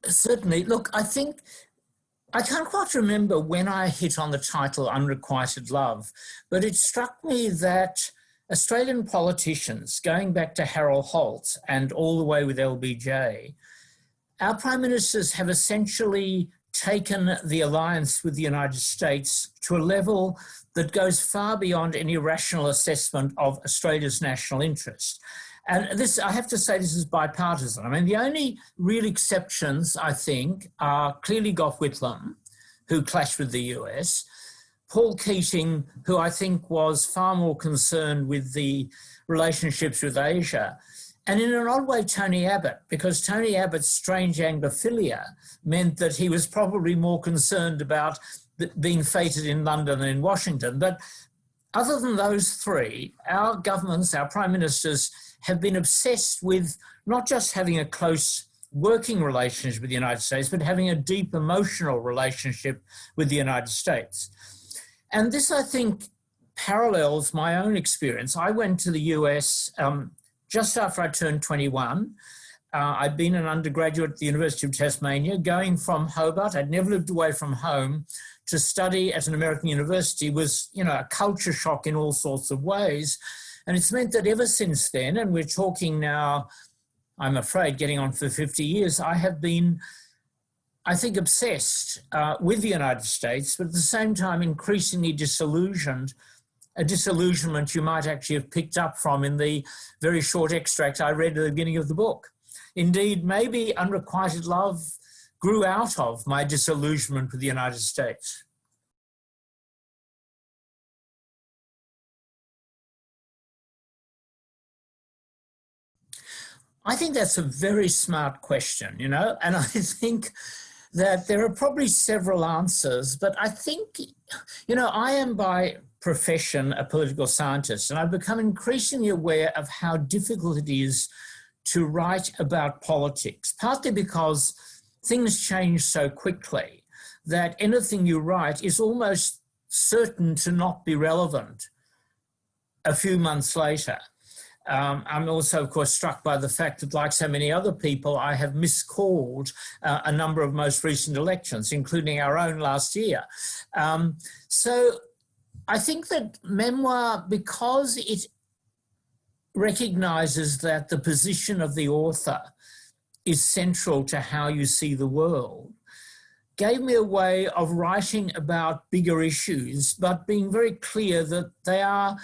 Certainly. Look, I think I can't quite remember when I hit on the title Unrequited Love, but it struck me that Australian politicians, going back to Harold Holt and all the way with LBJ, our prime ministers have essentially taken the alliance with the United States to a level that goes far beyond any rational assessment of Australia's national interest. And this, I have to say, this is bipartisan. I mean, the only real exceptions, I think, are clearly Gough Whitlam, who clashed with the US, Paul Keating, who I think was far more concerned with the relationships with Asia, and in an odd way, Tony Abbott, because Tony Abbott's strange Anglophilia meant that he was probably more concerned about being feted in London than in Washington. But other than those three, our governments, our prime ministers, have been obsessed with not just having a close working relationship with the United States, but having a deep emotional relationship with the United States. And this, I think, parallels my own experience. I went to the US just after I turned 21. I'd been an undergraduate at the University of Tasmania, going from Hobart. I'd never lived away from home. To study at an American university was, a culture shock in all sorts of ways. And it's meant that ever since then, and we're talking now, I'm afraid, getting on for 50 years, I have been, I think, obsessed with the United States, but at the same time increasingly disillusioned, a disillusionment you might actually have picked up from in the very short extract I read at the beginning of the book. Indeed, maybe Unrequited Love grew out of my disillusionment with the United States. I think that's a very smart question, and I think that there are probably several answers, but I think, I am by profession a political scientist, and I've become increasingly aware of how difficult it is to write about politics, partly because things change so quickly that anything you write is almost certain to not be relevant a few months later. I'm also, of course, struck by the fact that, like so many other people, I have miscalled a number of most recent elections, including our own last year. So I think that memoir, because it recognises that the position of the author is central to how you see the world, gave me a way of writing about bigger issues, but being very clear that they are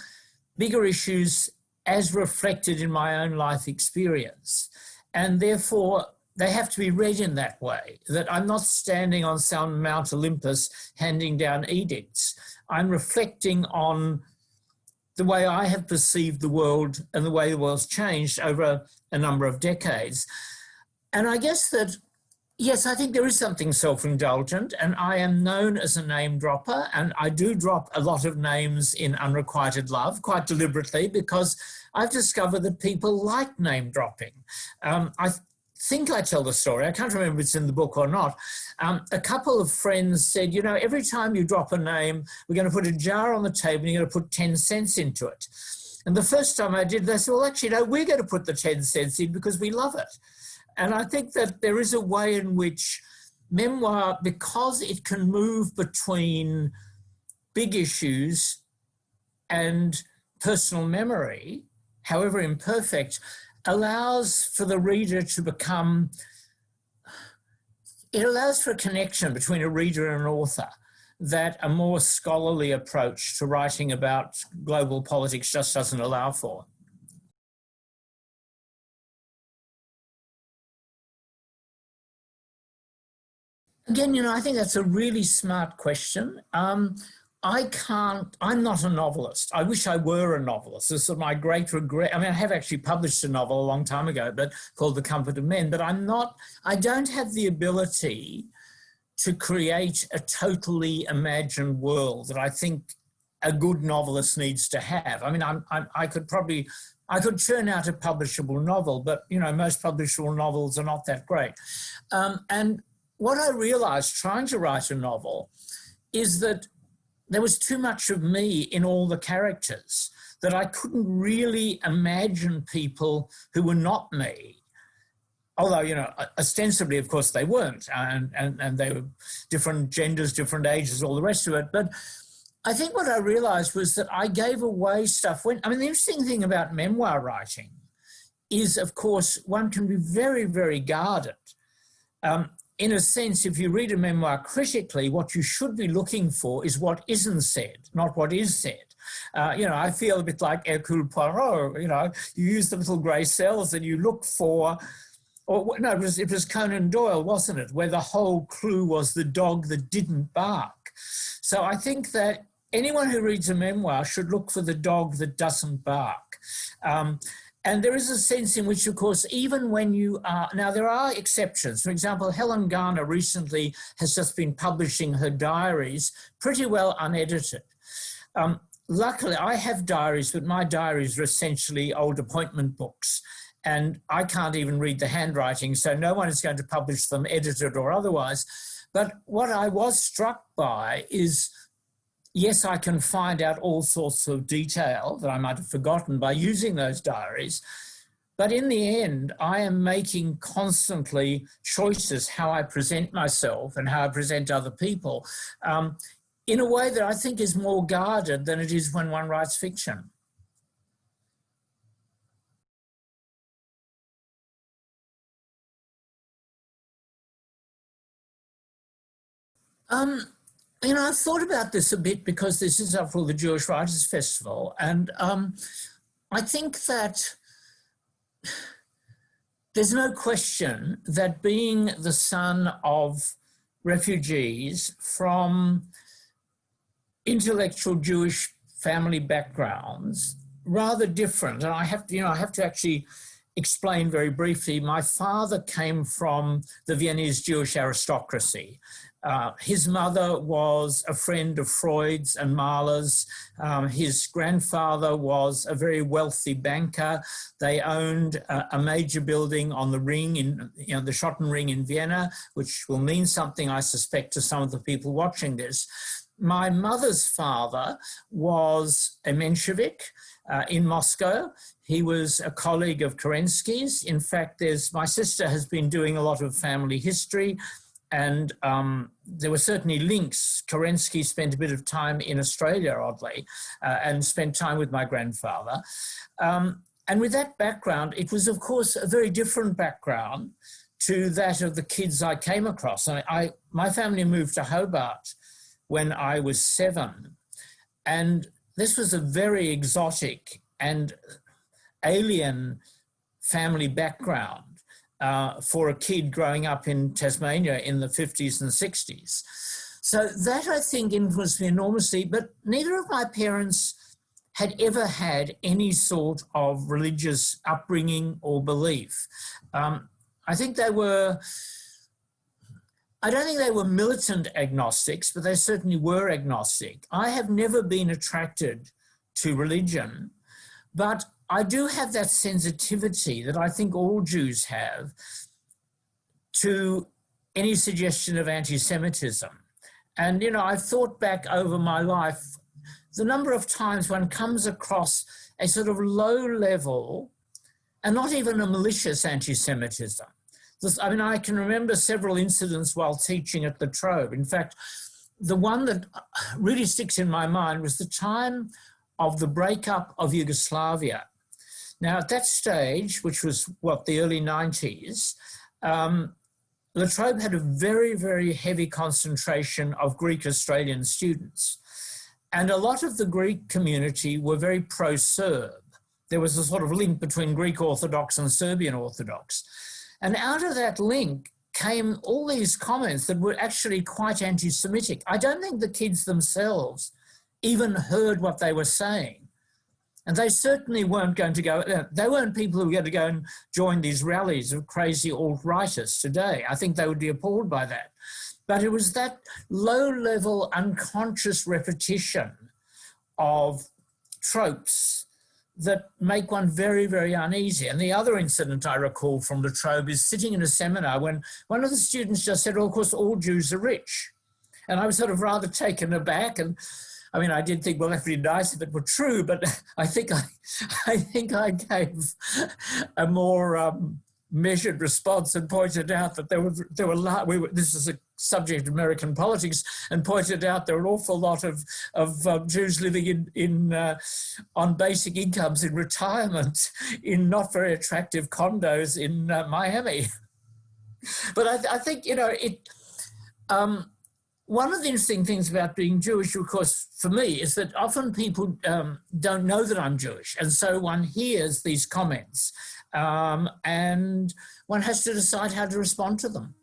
bigger issues as reflected in my own life experience. And therefore, they have to be read in that way, that I'm not standing on some Mount Olympus handing down edicts. I'm reflecting on the way I have perceived the world and the way the world's changed over a number of decades. And I guess that, yes, I think there is something self-indulgent, and I am known as a name dropper, and I do drop a lot of names in Unrequited Love, quite deliberately, because I've discovered that people like name dropping. I think I tell the story, I can't remember if it's in the book or not. A couple of friends said, every time you drop a name, we're going to put a jar on the table and you're going to put 10 cents into it. And the first time I did, they said, well, actually, no, we're going to put the 10 cents in because we love it. And I think that there is a way in which memoir, because it can move between big issues and personal memory, however imperfect, allows for the reader to become, it allows for a connection between a reader and an author that a more scholarly approach to writing about global politics just doesn't allow for. Again, I think that's a really smart question. I'm not a novelist. I wish I were a novelist. This is my great regret. I mean, I have actually published a novel a long time ago, but called The Comfort of Men, but I don't have the ability to create a totally imagined world that I think a good novelist needs to have. I mean, I could churn out a publishable novel, but, most publishable novels are not that great. And what I realized trying to write a novel is that there was too much of me in all the characters, that I couldn't really imagine people who were not me although, you know, ostensibly, of course, they weren't, and they were different genders, different ages, all the rest of it. But I think what I realised was that I gave away stuff. The interesting thing about memoir writing is, of course, one can be very, very guarded. In a sense, if you read a memoir critically, what you should be looking for is what isn't said, not what is said. I feel a bit like Hercule Poirot. You use the little grey cells and you look for, it was Conan Doyle, wasn't it, where the whole clue was the dog that didn't bark. So I think that anyone who reads a memoir should look for the dog that doesn't bark. And there is a sense in which, of course, even when you are... Now, there are exceptions. For example, Helen Garner recently has just been publishing her diaries pretty well unedited. Luckily, I have diaries, but my diaries are essentially old appointment books, and I can't even read the handwriting, so no one is going to publish them edited or otherwise. But what I was struck by is, yes, I can find out all sorts of detail that I might have forgotten by using those diaries, but in the end, I am making constantly choices how I present myself and how I present other people, in a way that I think is more guarded than it is when one writes fiction. I've thought about this a bit because this is, after all, the Jewish Writers' Festival, and I think that there's no question that being the son of refugees from intellectual Jewish family backgrounds, rather different, and I have to actually explain very briefly. My father came from the Viennese Jewish aristocracy. His mother was a friend of Freud's and Mahler's. His grandfather was a very wealthy banker. They owned a major building on the ring, the Schottenring in Vienna, which will mean something, I suspect, to some of the people watching this. My mother's father was a Menshevik in Moscow. He was a colleague of Kerensky's. In fact, my sister has been doing a lot of family history, and there were certainly links. Kerensky spent a bit of time in Australia, oddly, and spent time with my grandfather. And with that background, it was, of course, a very different background to that of the kids I came across. My family moved to Hobart when I was 7, and this was a very exotic and alien family background for a kid growing up in Tasmania in the 50s and 60s. So that, I think, influenced me enormously, but neither of my parents had ever had any sort of religious upbringing or belief. I think they were... I don't think they were militant agnostics, but they certainly were agnostic. I have never been attracted to religion, but I do have that sensitivity that I think all Jews have to any suggestion of anti-Semitism. And, I've thought back over my life, the number of times one comes across a sort of low level and not even a malicious anti-Semitism. I can remember several incidents while teaching at La Trobe. In fact, the one that really sticks in my mind was the time of the breakup of Yugoslavia. Now, at that stage, which was, the early 90s, La Trobe had a very, very heavy concentration of Greek Australian students. And a lot of the Greek community were very pro-Serb. There was a sort of link between Greek Orthodox and Serbian Orthodox. And out of that link came all these comments that were actually quite anti-Semitic. I don't think the kids themselves even heard what they were saying. And they certainly weren't going to go, they weren't people who were going to go and join these rallies of crazy alt-righters today. I think they would be appalled by that. But it was that low-level unconscious repetition of tropes that make one very, very uneasy. And the other incident I recall from La Trobe is sitting in a seminar when one of the students just said, of course, all Jews are rich. And I was sort of rather taken aback. And I did think, well, that'd be nice if it were true, but I think I gave a more measured response and pointed out that this is a subject of American politics, and pointed out there were an awful lot of Jews living on basic incomes in retirement in not very attractive condos in Miami. But I think, one of the interesting things about being Jewish, of course, for me, is that often people don't know that I'm Jewish. And so one hears these comments and one has to decide how to respond to them.